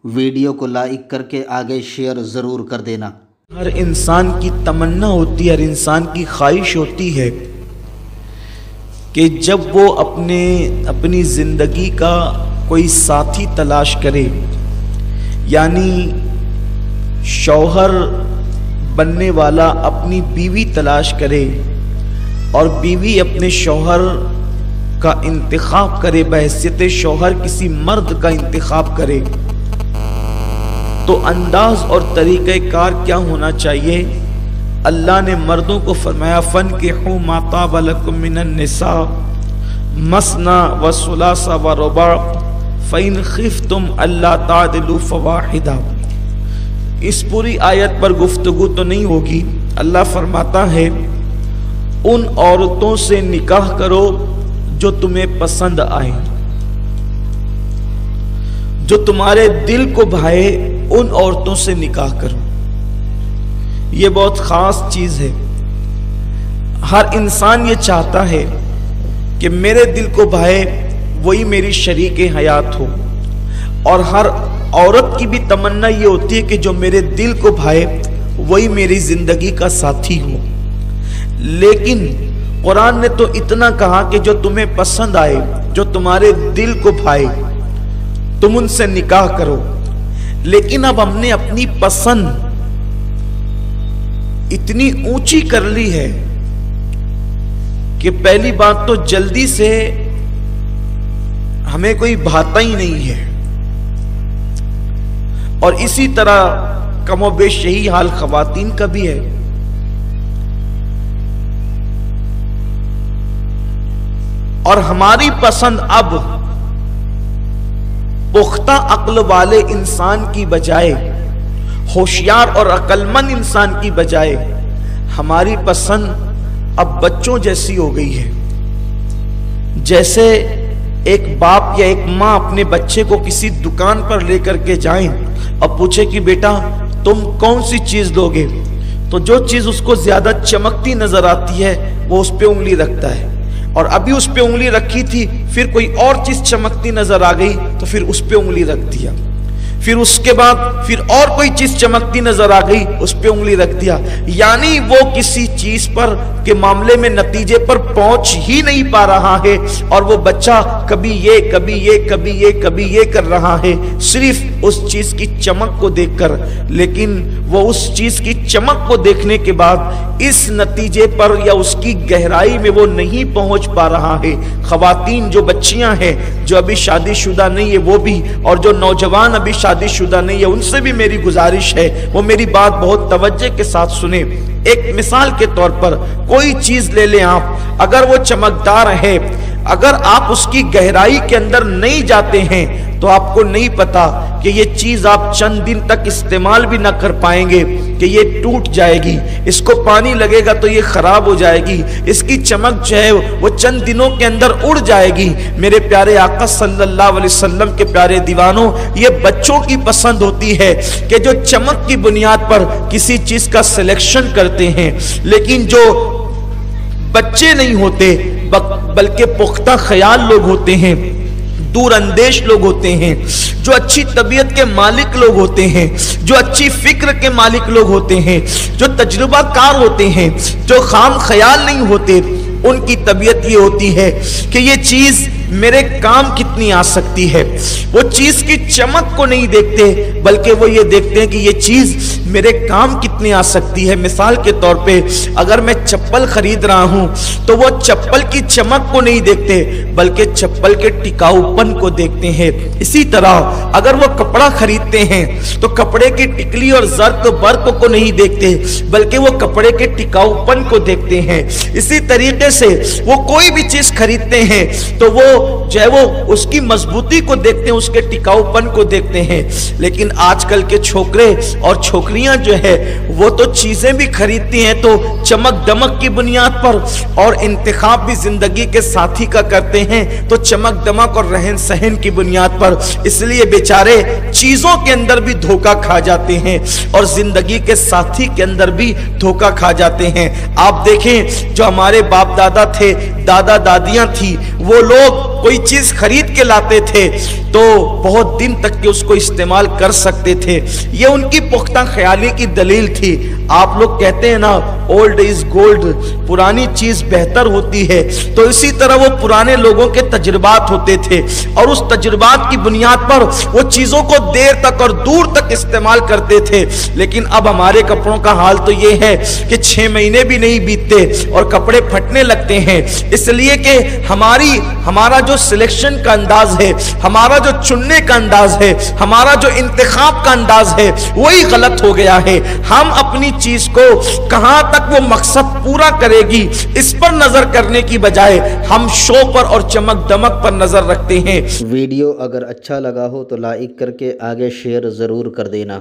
Video کو like کر کے آگے شیئر ضرور کر دینا۔ ہر انسان کی تمنا ہوتی ہے، ہر انسان کی خواہش ہوتی ہے کہ جب وہ اپنی زندگی کا کوئی ساتھی تلاش کرے، یعنی شوہر بننے والا اپنی بیوی تلاش کرے اور بیوی اپنے شوہر کا انتخاب کرے، بحیثیت شوہر کسی مرد کا انتخاب کرے، تو انداز اور طریقہ کار کیا ہونا چاہیے؟ اللہ نے مردوں کو فرمایا فَانْكِحُوا مَا طَابَ لَكُم مِّنَ النِّسَاءِ مَثْنَىٰ وَثُلَاثَ وَرُبَاعَ فَإِنْ خِفْتُمْ أَلَّا تَعْدِلُوا فَوَاحِدَةً۔ اس پوری آیت پر گفتگو تو نہیں ہوگی۔ اللہ فرماتا ہے ان عورتوں سے نکاح کرو جو تمہیں پسند آئیں، جو تمہارے دل کو بھائے، ان عورتوں سے نکاح کرو۔ یہ بہت خاص چیز ہے۔ ہر انسان یہ چاہتا ہے کہ میرے دل کو بھائے وہی میری شریک حیات ہو، اور ہر عورت کی بھی تمنا یہ ہوتی ہے کہ جو میرے دل کو بھائے وہی میری زندگی کا ساتھی ہو۔ لیکن قرآن نے تو اتنا کہا کہ جو تمہیں پسند آئے، جو تمہارے دل کو بھائے، تم ان سے نکاح کرو۔ لیکن اب ہم نے اپنی پسند اتنی اونچی کر لی ہے کہ پہلی بات تو جلدی سے ہمیں کوئی بھاتا ہی نہیں ہے، اور اسی طرح کم و بیش یہی حال خواتین کا بھی ہے۔ اور ہماری پسند اب پختہ عقل والے انسان کی بجائے، ہوشیار اور عقل مند انسان کی بجائے، ہماری پسند اب بچوں جیسی ہو گئی ہے۔ جیسے ایک باپ یا ایک ماں اپنے بچے کو کسی دکان پر لے کر کے جائیں اور پوچھے کہ بیٹا تم کون سی چیز لوگے، تو جو چیز اس کو زیادہ چمکتی نظر آتی ہے وہ اس پہ انگلی رکھتا ہے، اور ابھی اس پہ انگلی رکھی تھی، پھر کوئی اور چیز چمکتی نظر آ گئی تو پھر اس پہ انگلی رکھ دیا، پھر اس کے بعد پھر اور کوئی چیز چمکتی نظر آ گئی اس پہ انگلی رکھ دیا۔ یعنی وہ کسی چیز پر کے معاملے میں نتیجے پر پہنچ ہی نہیں پا رہا ہے، اور وہ بچہ کبھی یہ کبھی یہ کبھی یہ کبھی یہ کر رہا ہے، صرف اس چیز کی چمک کو دیکھ کر۔ لیکن وہ اس چیز کی چمک کو دیکھنے کے بعد اس نتیجے پر یا اس کی گہرائی میں وہ نہیں پہنچ پا رہا ہے۔ خواتین جو بچیاں ہیں، جو ابھی شادی شدہ نہیں ہے وہ بھی، اور جو نوجوان ابھی شادی شدہ نہیں ہے ان سے بھی میری گزارش ہے وہ میری بات بہت توجہ کے ساتھ سنیں۔ ایک مثال کے طور پر کوئی چیز لے لیں آپ، اگر وہ چمکدار ہے، اگر آپ اس کی گہرائی کے اندر نہیں جاتے ہیں تو آپ کو نہیں پتا کہ یہ چیز آپ چند دن تک استعمال بھی نہ کر پائیں گے کہ یہ ٹوٹ جائے گی، اس کو پانی لگے گا تو یہ خراب ہو جائے گی، اس کی چمک جو ہے وہ چند دنوں کے اندر اڑ جائے گی۔ میرے پیارے آقا صلی اللہ علیہ وسلم کے پیارے دیوانوں، یہ بچوں کی پسند ہوتی ہے کہ جو چمک کی بنیاد پر کسی چیز کا سلیکشن کرتے ہیں، لیکن جو بچے نہیں ہوتے بلکہ پختہ خیال لوگ ہوتے ہیں، دور اندیش لوگ ہوتے ہیں، جو اچھی طبیعت کے مالک لوگ ہوتے ہیں، جو اچھی فکر کے مالک لوگ ہوتے ہیں، جو تجربہ کار ہوتے ہیں، جو خام خیال نہیں ہوتے، ان کی طبیعت یہ ہوتی ہے کہ یہ چیز میرے کام کتنی آ سکتی ہے۔ وہ چیز کی چمک کو نہیں دیکھتے بلکہ وہ یہ دیکھتے ہیں کہ یہ چیز میرے کام کتنی آ سکتی ہے۔ مثال کے طور پہ اگر میں چپل خرید رہا ہوں تو وہ چپل کی چمک کو نہیں دیکھتے بلکہ چپل کے ٹکاؤ پن کو دیکھتے ہیں۔ اسی طرح اگر وہ کپڑا خریدتے ہیں تو کپڑے کی ٹکلی اور زرق برق کو نہیں دیکھتے بلکہ وہ کپڑے کے ٹکاؤ پن کو دیکھتے ہیں۔ اسی طریقے سے وہ کوئی بھی چیز خریدتے ہیں تو وہ جو ہے وہ اس کی مضبوطی کو دیکھتے ہیں، اس کے ٹکاؤ پن کو دیکھتے ہیں۔ لیکن آج کل کے چھوکرے اور چھوکریاں جو ہے وہ تو چیزیں بھی خریدتی ہیں تو چمک دمک کی بنیاد پر، اور انتخاب بھی زندگی کے ساتھی کا کرتے ہیں تو چمک دمک اور رہن سہن کی بنیاد پر۔ اس لیے بیچارے چیزوں کے اندر بھی دھوکہ کھا جاتے ہیں اور زندگی کے ساتھی کے اندر بھی دھوکہ کھا جاتے ہیں۔ آپ دیکھیں جو ہمارے باپ دادا تھے، دادا دادیاں تھی، وہ لوگ کوئی چیز خرید کے لاتے تھے تو بہت دن تک کے اس کو استعمال کر سکتے تھے. یہ ان کی پختہ خیالی کی دلیل تھی. آپ لوگ کہتے ہیں نا اولڈ از گولڈ, پرانی چیز بہتر ہوتی ہے, تو اسی طرح وہ پرانے لوگوں کے تجربات ہوتے تھے اور اس تجربات کی بنیاد پر وہ چیزوں کو دیر تک اور دور تک استعمال کرتے تھے. لیکن اب ہمارے کپڑوں کا حال تو یہ ہے کہ 6 مہینے بھی نہیں بیتتے اور کپڑے پھٹنے لگتے ہیں, اس لیے کہ ہمارا جو سلیکشن کا انداز ہے, ہمارا جو چننے کا انداز ہے, ہمارا جو انتخاب کا انداز ہے, وہی غلط ہو گیا ہے. ہم اپنی چیز کو کہاں تک وہ مقصد پورا کرے گی اس پر نظر کرنے کی بجائے ہم شو پر اور چمک دمک پر نظر رکھتے ہیں. ویڈیو اگر اچھا لگا ہو تو لائک کر کے آگے شیئر ضرور کر دینا.